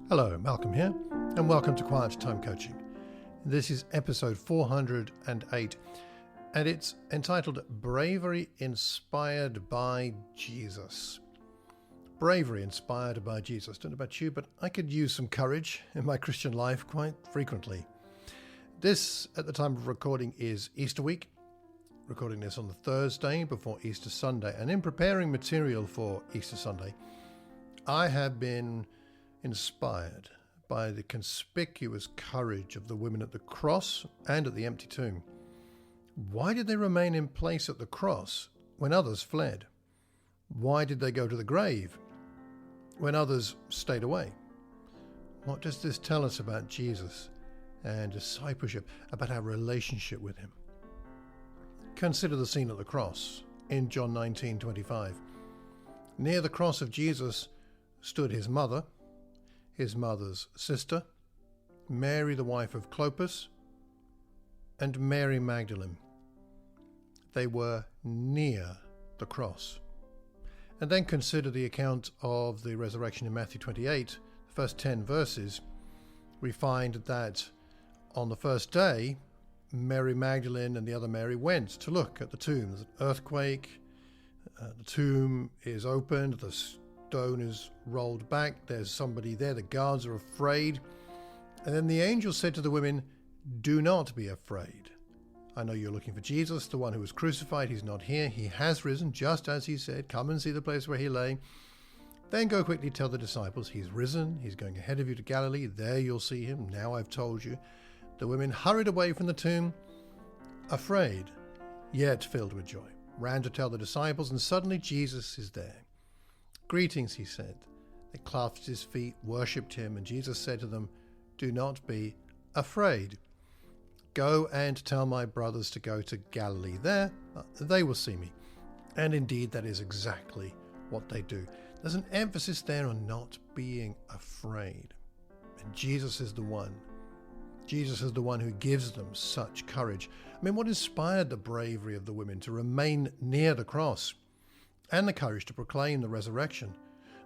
Hello, Malcolm here, and welcome to Quiet Time Coaching. This is episode 408, and it's entitled Bravery Inspired by Jesus. Bravery inspired by Jesus. Don't know about you, but I could use some courage in my Christian life quite frequently. This, at the time of recording, is Easter week. Recording this on the Thursday before Easter Sunday, and in preparing material for Easter Sunday, I have been inspired by the conspicuous courage of the women at the cross and at the empty tomb. Why did they remain in place at the cross when others fled? Why did they go to the grave when others stayed away? What does this tell us about Jesus and discipleship, about our relationship with him? Consider the scene at the cross in John 19:25. Near the cross of Jesus stood his mother, his mother's sister, Mary the wife of Clopas, and Mary Magdalene. They were near the cross. And then consider the account of the resurrection in Matthew 28, the first 10 verses. We find that on the first day, Mary Magdalene and the other Mary went to look at the tomb. There's an earthquake, the tomb is opened, the stone is rolled back, there's somebody there, the guards are afraid. And then the angel said to the women, "Do not be afraid. I know you're looking for Jesus, the one who was crucified. He's not here. He has risen, just as he said. Come and see the place where he lay. Then go quickly tell the disciples, he's risen. He's going ahead of you to Galilee. There you'll see him. Now I've told you." The women hurried away from the tomb, afraid, yet filled with joy, ran to tell the disciples, and suddenly Jesus is there. "Greetings," he said. They clasped his feet, worshipped him, and Jesus said to them, "Do not be afraid. Go and tell my brothers to go to Galilee. There, they will see me." And indeed, that is exactly what they do. There's an emphasis there on not being afraid. And Jesus is the one. Jesus is the one who gives them such courage. I mean, what inspired the bravery of the women to remain near the cross and the courage to proclaim the resurrection?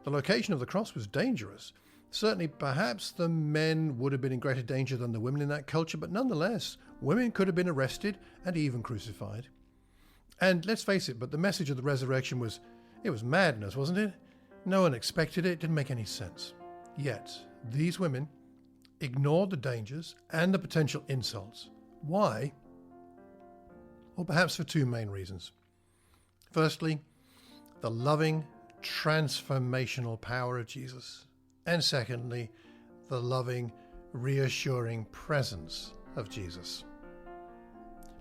The location of the cross was dangerous. Certainly, perhaps the men would have been in greater danger than the women in that culture, but nonetheless, women could have been arrested and even crucified. And let's face it, but the message of the resurrection was madness, wasn't it? No one expected it, didn't make any sense. Yet, these women ignored the dangers and the potential insults. Why? Well, perhaps for two main reasons. Firstly, the loving, transformational power of Jesus. And secondly, the loving, reassuring presence of Jesus.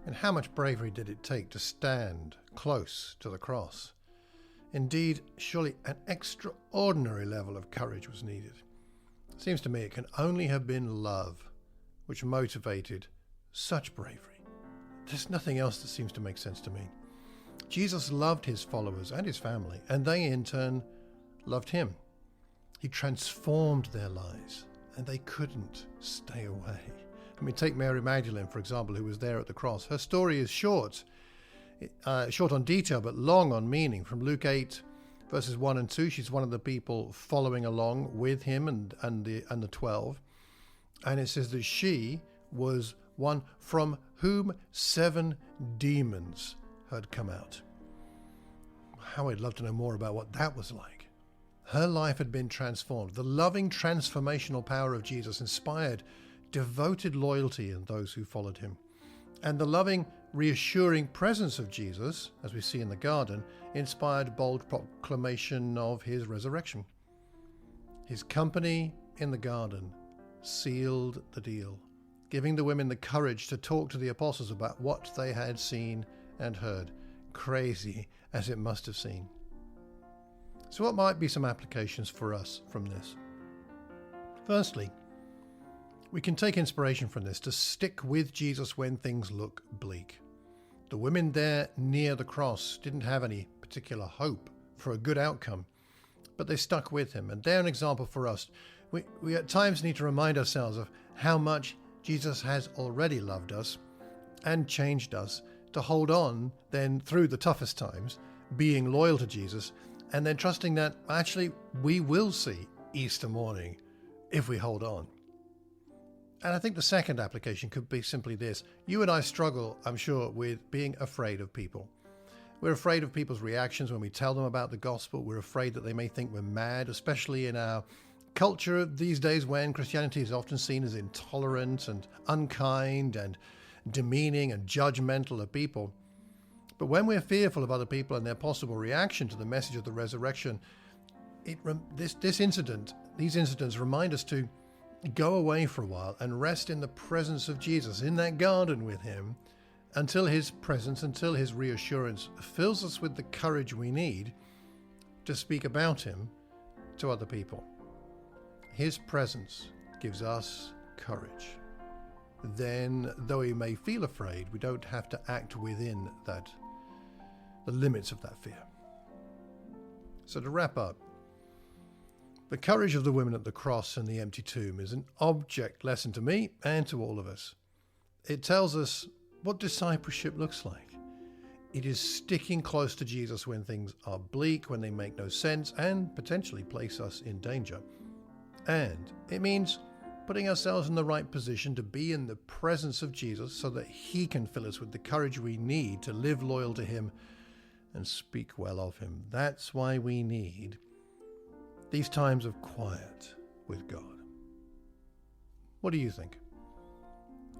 And how much bravery did it take to stand close to the cross? Indeed, surely an extraordinary level of courage was needed. It seems to me it can only have been love which motivated such bravery. There's nothing else that seems to make sense to me. Jesus loved his followers and his family, and they in turn loved him. He transformed their lives, and they couldn't stay away. I mean, take Mary Magdalene, for example, who was there at the cross. Her story is short on detail, but long on meaning. From Luke 8, verses 1 and 2, she's one of the people following along with him and the 12. And it says that she was one from whom 7 demons had come out. How I'd love to know more about what that was like. Her life had been transformed. The loving, transformational power of Jesus inspired devoted loyalty in those who followed him. And the loving, reassuring presence of Jesus, as we see in the garden, inspired bold proclamation of his resurrection. His company in the garden sealed the deal, giving the women the courage to talk to the apostles about what they had seen and heard, crazy as it must have seemed. So what might be some applications for us from this? Firstly, we can take inspiration from this to stick with Jesus when things look bleak. The women there near the cross didn't have any particular hope for a good outcome, but they stuck with him, and they're an example for us. We at times need to remind ourselves of how much Jesus has already loved us and changed us to hold on then through the toughest times, being loyal to Jesus, and then trusting that actually we will see Easter morning if we hold on. And I think the second application could be simply this. You and I struggle, I'm sure, with being afraid of people. We're afraid of people's reactions when we tell them about the gospel. We're afraid that they may think we're mad, especially in our culture these days when Christianity is often seen as intolerant and unkind and demeaning and judgmental of people. But when we're fearful of other people and their possible reaction to the message of the resurrection, these incidents remind us to go away for a while and rest in the presence of Jesus, in that garden with him, until his presence, until his reassurance fills us with the courage we need to speak about him to other people. His presence gives us courage. Then, though we may feel afraid, we don't have to act within the limits of that fear. So to wrap up, the courage of the women at the cross and the empty tomb is an object lesson to me and to all of us. It tells us what discipleship looks like. It is sticking close to Jesus when things are bleak, when they make no sense, and potentially place us in danger. And it means putting ourselves in the right position to be in the presence of Jesus so that he can fill us with the courage we need to live loyal to him and speak well of him. That's why we need these times of quiet with God. What do you think?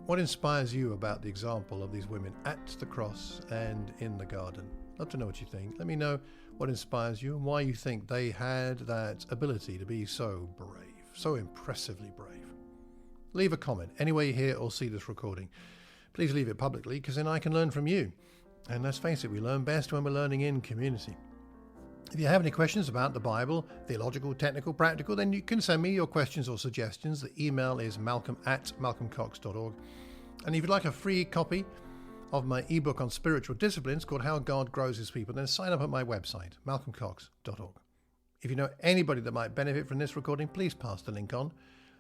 What inspires you about the example of these women at the cross and in the garden? I'd love to know what you think. Let me know what inspires you and why you think they had that ability to be so brave, so impressively brave. Leave a comment anywhere you hear or see this recording. Please leave it publicly, because then I can learn from you. And let's face it, we learn best when we're learning in community. If you have any questions about the Bible, theological, technical, practical, then you can send me your questions or suggestions. The email is malcolm@malcolmcox.org. And if you'd like a free copy of my ebook on spiritual disciplines called How God Grows His People, then sign up at my website, malcolmcox.org. If you know anybody that might benefit from this recording, please pass the link on.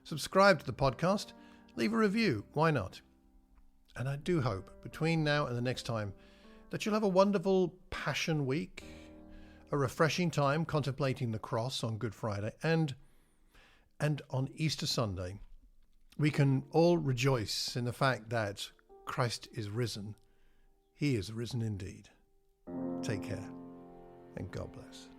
Subscribe to the podcast. Leave a review. Why not? And I do hope between now and the next time that you'll have a wonderful Passion Week, a refreshing time contemplating the cross on Good Friday, and on Easter Sunday, we can all rejoice in the fact that Christ is risen. He is risen indeed. Take care, and God bless.